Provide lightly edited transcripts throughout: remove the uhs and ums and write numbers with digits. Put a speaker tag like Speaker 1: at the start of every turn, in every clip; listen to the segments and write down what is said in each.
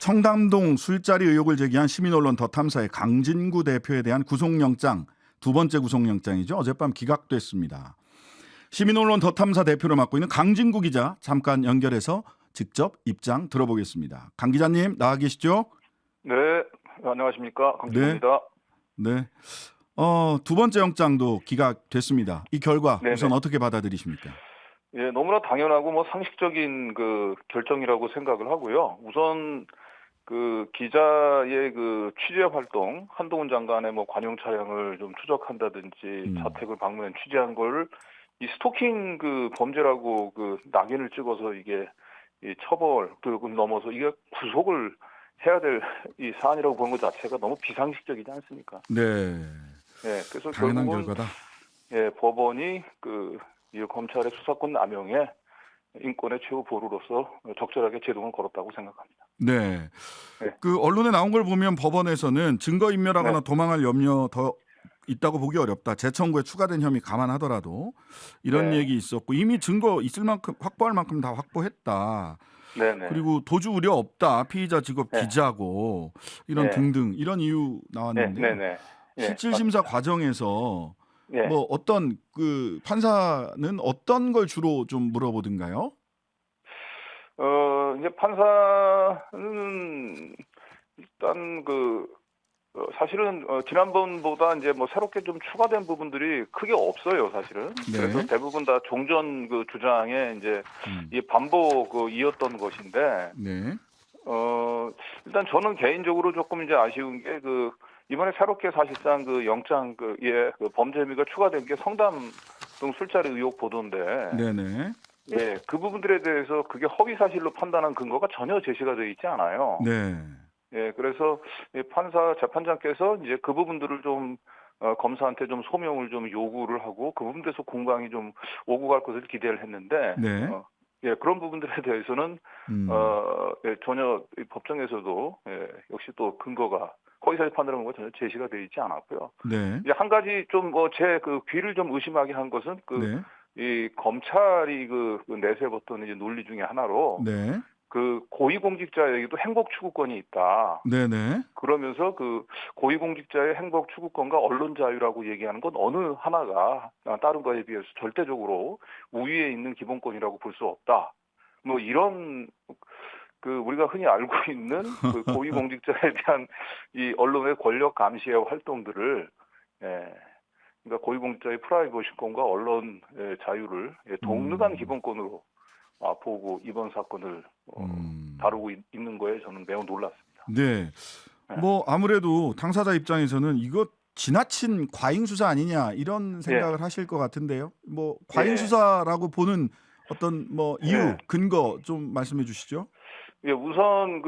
Speaker 1: 청담동 술자리 의혹을 제기한 시민언론 더 탐사의 강진구 대표에 대한 구속영장, 두 번째 구속영장이죠. 어젯밤 기각됐습니다. 시민언론 더 탐사 대표를 맡고 있는 강진구 기자 잠깐 연결해서 직접 입장 들어보겠습니다. 강 기자님 나와 계시죠?
Speaker 2: 네, 안녕하십니까. 강진구입니다.
Speaker 1: 네. 두 번째 영장도 기각됐습니다. 이 결과
Speaker 2: 네네.
Speaker 1: 우선 어떻게 받아들이십니까?
Speaker 2: 예, 너무나 당연하고 상식적인 그 결정이라고 생각을 하고요. 우선 그 기자의 그 취재 활동, 한동훈 장관의 관용 차량을 좀 추적한다든지 자택을 방문해 취재한 걸 이 스토킹 그 범죄라고 그 낙인을 찍어서 이게 이 처벌 그걸 넘어서 이게 구속을 해야 될 이 사안이라고 보는 것 자체가 너무 비상식적이지 않습니까?
Speaker 1: 네.
Speaker 2: 예, 그래서
Speaker 1: 당연한
Speaker 2: 결국은
Speaker 1: 결과다.
Speaker 2: 예, 법원이 이 검찰의 수사권 남용에 인권의 최후 보루로서 적절하게 제동을 걸었다고 생각합니다.
Speaker 1: 네.
Speaker 2: 네.
Speaker 1: 그 언론에 나온 걸 보면 법원에서는 증거 인멸하거나
Speaker 2: 네.
Speaker 1: 도망할 염려 더 있다고 보기 어렵다. 재청구에 추가된 혐의 감안하더라도 이런
Speaker 2: 네.
Speaker 1: 얘기 있었고 이미 증거 있을 만큼 확보할 만큼 다 확보했다.
Speaker 2: 네네.
Speaker 1: 그리고 도주 우려 없다. 피의자 직업
Speaker 2: 네.
Speaker 1: 기자고 이런
Speaker 2: 네.
Speaker 1: 등등 이런 이유 나왔는데
Speaker 2: 네네.
Speaker 1: 실질 심사 과정에서
Speaker 2: 네.
Speaker 1: 어떤 그 판사는 어떤 걸 주로 좀 물어보던가요?
Speaker 2: 이제 판사는 일단 사실은 지난번보다 이제 새롭게 좀 추가된 부분들이 크게 없어요, 사실은.
Speaker 1: 네.
Speaker 2: 그래서 대부분 다 종전 그 주장에 이제 이 반복 이었던 것인데,
Speaker 1: 네.
Speaker 2: 일단 저는 개인적으로 조금 이제 아쉬운 게 이번에 새롭게 사실상 영장 범죄 혐의가 추가된 게 성담동 술자리 의혹 보도인데,
Speaker 1: 네네.
Speaker 2: 예, 그 부분들에 대해서 그게 허위 사실로 판단한 근거가 전혀 제시가 되어 있지 않아요.
Speaker 1: 네.
Speaker 2: 예, 그래서 재판장께서 이제 그 부분들을 좀 검사한테 좀 소명을 좀 요구를 하고 그 부분에서 공방이 좀 오고 갈 것을 기대를 했는데,
Speaker 1: 네.
Speaker 2: 예, 그런 부분들에 대해서는 예, 전혀 법정에서도 역시 또 근거가 허위사실 판단하는 거 전혀 제시가 되어 있지 않았고요.
Speaker 1: 네.
Speaker 2: 이제 한 가지 좀 제 귀를 좀 의심하게 한 것은
Speaker 1: 네.
Speaker 2: 이 검찰이 내세웠던 이제 논리 중에 하나로
Speaker 1: 네.
Speaker 2: 고위공직자에게도 행복 추구권이 있다.
Speaker 1: 네네.
Speaker 2: 그러면서 고위공직자의 행복 추구권과 언론 자유라고 얘기하는 건 어느 하나가 다른 거에 비해서 절대적으로 우위에 있는 기본권이라고 볼 수 없다. 이런 우리가 흔히 알고 있는 고위공직자에 대한 이 언론의 권력 감시의 활동들을 그러니까 고위공직자의 프라이버시권과 언론 자유를 동등한 기본권으로 보고 이번 사건을 다루고 있는 거에 저는 매우 놀랐습니다.
Speaker 1: 네. 아무래도 당사자 입장에서는 이거 지나친 과잉 수사 아니냐 이런 생각을 하실 것 같은데요. 과잉 수사라고 보는 어떤 이유, 근거 좀 말씀해 주시죠.
Speaker 2: 예, 우선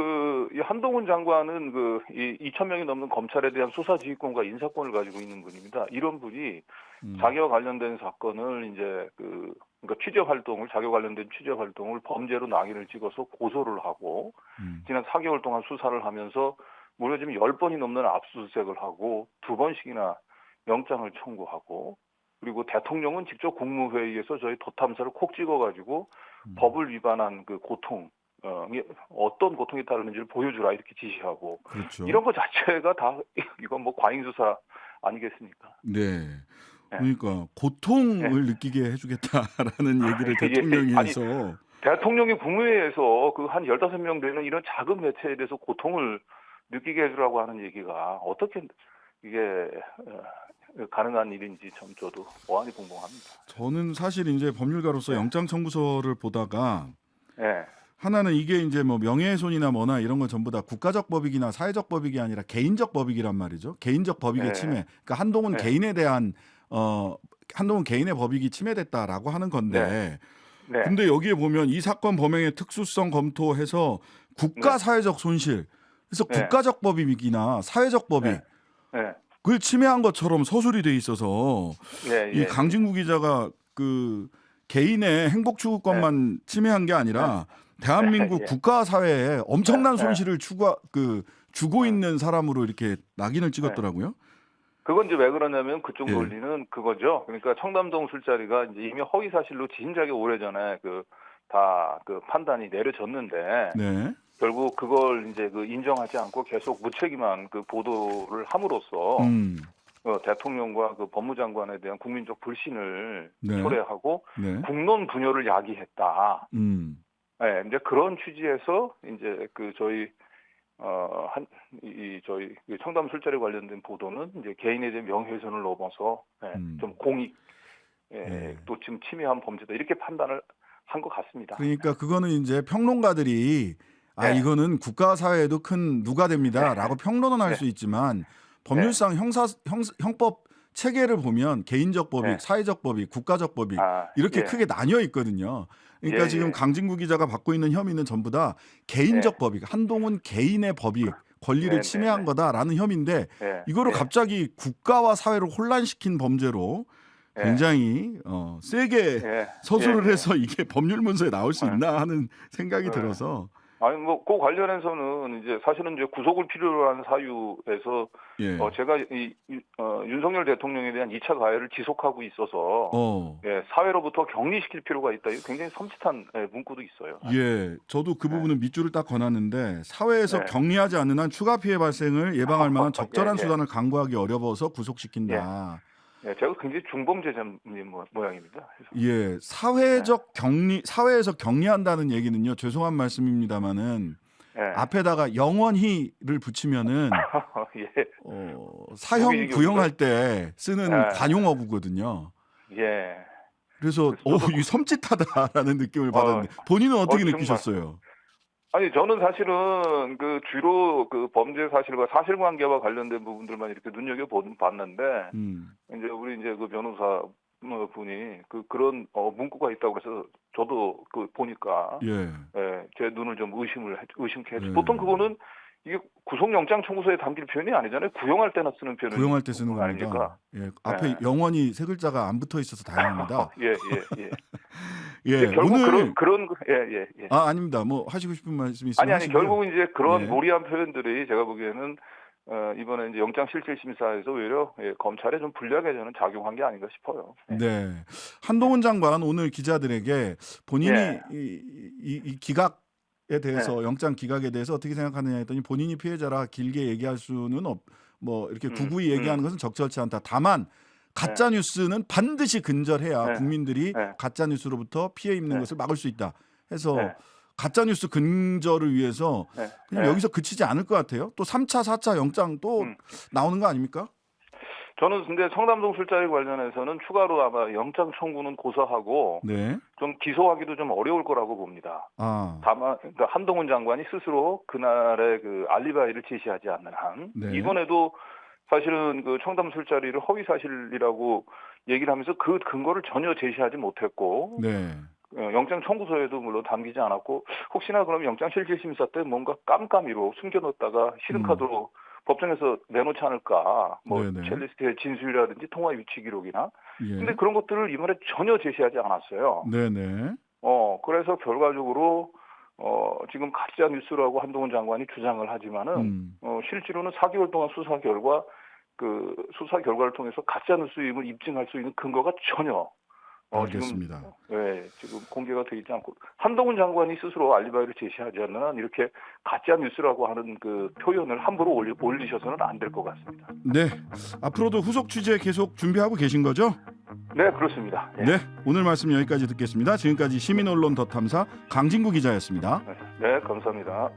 Speaker 2: 이 한동훈 장관은 이 2,000명이 넘는 검찰에 대한 수사 지휘권과 인사권을 가지고 있는 분입니다. 이런 분이 자기와 관련된 사건을 이제 그러니까 자기와 관련된 취재 활동을 범죄로 낙인을 찍어서 고소를 하고 지난 4개월 동안 수사를 하면서 무려 지금 10번이 넘는 압수수색을 하고 2번씩이나 영장을 청구하고 그리고 대통령은 직접 국무회의에서 저희 도탐사를 콕 찍어가지고 법을 위반한 고통 어떤 고통이 따르는지를 보여주라 이렇게 지시하고
Speaker 1: 그렇죠.
Speaker 2: 이런 것 자체가 다 이건 과잉 수사 아니겠습니까?
Speaker 1: 네. 그러니까 고통을 느끼게 해주겠다라는 얘기를 대통령이 해서
Speaker 2: 대통령이 국무회의에서 한 15명 되는 이런 작은 매체에 대해서 고통을 느끼게 해주라고 하는 얘기가 어떻게 이게 가능한 일인지 좀 저도 어안이 벙벙합니다.
Speaker 1: 저는 사실 이제 법률가로서 영장 청구서를 보다가
Speaker 2: 네.
Speaker 1: 하나는 이게 이제 명예훼손이나 뭐나 이런 건 전부 다 국가적 법익이나 사회적 법익이 아니라 개인적 법익이란 말이죠. 개인적 법익의 침해. 그러니까 한동훈 개인에 대한 한동훈 개인의 법익이 침해됐다라고 하는 건데. 근데 여기에 보면 이 사건 범행의 특수성 검토해서 국가 사회적 손실. 그래서 국가적 법익이나 사회적 법익. 그걸 침해한 것처럼 서술이 돼 있어서 이 강진구 기자가 개인의 행복 추구권만 침해한 게 아니라 대한민국 국가 사회에 엄청난 손실을 주고 있는 사람으로 이렇게 낙인을 찍었더라고요.
Speaker 2: 그건 이제 왜 그러냐면 그쪽 논리는 그거죠. 그러니까 청담동 술자리가 이제 이미 허위 사실로 진작에 오래전에 다 판단이 내려졌는데 결국 그걸 이제 그 인정하지 않고 계속 무책임한 그 보도를 함으로써 대통령과 그 법무장관에 대한 국민적 불신을
Speaker 1: 네.
Speaker 2: 초래하고
Speaker 1: 네.
Speaker 2: 국론 분열을 야기했다. 네, 이제 그런 취지에서 이제 그 저희 저희 청담 술자리 관련된 보도는 이제 개인에 대한 명예훼손을 넘어서 좀 공익 또 지금 침해한 범죄다 이렇게 판단을 한 것 같습니다.
Speaker 1: 그러니까 그거는 이제 평론가들이
Speaker 2: 네.
Speaker 1: 이거는 국가 사회에도 큰 누가 됩니다라고 평론은 할
Speaker 2: 네.
Speaker 1: 수 있지만 법률상 형법 체계를 보면 개인적 법익,
Speaker 2: 네.
Speaker 1: 사회적 법익, 국가적 법익 이렇게
Speaker 2: 예.
Speaker 1: 크게 나뉘어 있거든요. 그러니까
Speaker 2: 예,
Speaker 1: 지금
Speaker 2: 예.
Speaker 1: 강진구 기자가 받고 있는 혐의는 전부 다 개인적
Speaker 2: 네.
Speaker 1: 법익, 한동훈 개인의 법익, 권리를
Speaker 2: 네,
Speaker 1: 침해한
Speaker 2: 네, 네.
Speaker 1: 거다라는 혐의인데
Speaker 2: 예.
Speaker 1: 이거를
Speaker 2: 예.
Speaker 1: 갑자기 국가와 사회를 혼란시킨 범죄로
Speaker 2: 예.
Speaker 1: 굉장히 세게
Speaker 2: 예.
Speaker 1: 서술을
Speaker 2: 예.
Speaker 1: 해서 이게 법률 문서에 나올 수 있나 하는 생각이
Speaker 2: 네.
Speaker 1: 들어서
Speaker 2: 아니 뭐 그 관련해서는 이제 사실은 이제 구속을 필요로 한 사유에서
Speaker 1: 예.
Speaker 2: 제가 윤석열 대통령에 대한 2차 가해를 지속하고 있어서 사회로부터 격리시킬 필요가 있다. 이거 굉장히 섬찟한 문구도 있어요.
Speaker 1: 예, 저도 그 부분은 밑줄을 딱 그어놨는데 사회에서 격리하지 않는 한 추가 피해 발생을 예방할 만한 적절한 수단을 강구하기 어려워서 구속시킨다.
Speaker 2: 예, 제가 굉장히 중범죄자인 모양입니다. 그래서.
Speaker 1: 예, 사회적 격리, 사회에서 격리한다는 얘기는요. 죄송한 말씀입니다만은 앞에다가 영원히를 붙이면은
Speaker 2: 예.
Speaker 1: 사형 구형할 때 쓰는 관용어구거든요.
Speaker 2: 예.
Speaker 1: 그래서 이 섬찟하다라는 느낌을 받았는데 본인은 어떻게 느끼셨어요?
Speaker 2: 아니 저는 사실은 그 주로 그 범죄 사실과 사실관계와 관련된 부분들만 이렇게 눈여겨 봤는데 이제 우리 이제 그 변호사 분이 그런 문구가 있다고 그래서 저도 그 보니까 제 눈을 좀 의심케 했죠. 보통 그거는 이게 구속영장 청구서에 담길 표현이 아니잖아요. 구형할 때나 쓰는 표현은
Speaker 1: 구형할 때 쓰는 겁니다. 예, 앞에 영원히 세 글자가 안 붙어 있어서 다행입니다.
Speaker 2: 예. 결국
Speaker 1: 오늘
Speaker 2: 그런
Speaker 1: 아닙니다. 뭐 하시고 싶은 말씀 있으면
Speaker 2: 아니 결국은 이제 그런 무리한 표현들이 제가 보기에는 이번에 이제 영장실질심사에서 오히려 검찰에 좀 불리하게 저는 작용한 게 아닌가 싶어요.
Speaker 1: 네. 한동훈 장관 오늘 기자들에게 본인이 이 기각에 대해서 영장 기각에 대해서 어떻게 생각하느냐 했더니 본인이 피해자라 길게 얘기할 수는 뭐 이렇게 구구이 얘기하는 것은 적절치 않다. 다만 가짜 뉴스는 반드시 근절해야 국민들이 가짜 뉴스로부터 피해 입는 것을 막을 수 있다. 해서 가짜 뉴스 근절을 위해서 그냥 여기서 그치지 않을 것 같아요. 또 3차, 4차 영장 또 나오는 거 아닙니까?
Speaker 2: 저는 근데 청담동 술자리 관련해서는 추가로 아마 영장 청구는 고사하고 좀 기소하기도 좀 어려울 거라고 봅니다. 다만 그러니까 한동훈 장관이 스스로 그날의 그 알리바이를 제시하지 않는 한 이번에도 사실은 그 청담 술자리를 허위 사실이라고 얘기를 하면서 그 근거를 전혀 제시하지 못했고 영장 청구서에도 물론 담기지 않았고 혹시나 그럼 영장 실질심사 때 뭔가 깜깜이로 숨겨놓다가 히든카드로 법정에서 내놓지 않을까 뭐 첼리스트의 진술이라든지 통화 위치 기록이나 근데 그런 것들을 이번에 전혀 제시하지 않았어요. 그래서 결과적으로 지금 가짜 뉴스라고 한동훈 장관이 주장을 하지만은 실제로는 4개월 동안 수사 결과 그 수사 결과를 통해서 가짜 뉴스임을 입증할 수 있는 근거가 전혀
Speaker 1: 알겠습니다.
Speaker 2: 지금 공개가 되어 있지 않고 한동훈 장관이 스스로 알리바이를 제시하지 않는 한 이렇게 가짜 뉴스라고 하는 그 표현을 함부로 올리셔서는 안 될 것 같습니다.
Speaker 1: 네, 앞으로도 후속 취재 계속 준비하고 계신 거죠?
Speaker 2: 네, 그렇습니다.
Speaker 1: 네, 오늘 말씀 여기까지 듣겠습니다. 지금까지 시민언론 더 탐사 강진구 기자였습니다.
Speaker 2: 네, 감사합니다.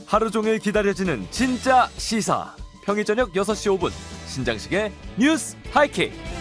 Speaker 3: 하루 종일 기다려지는 진짜 시사. 평일 저녁 6시 5분 신장식의 뉴스 하이킥.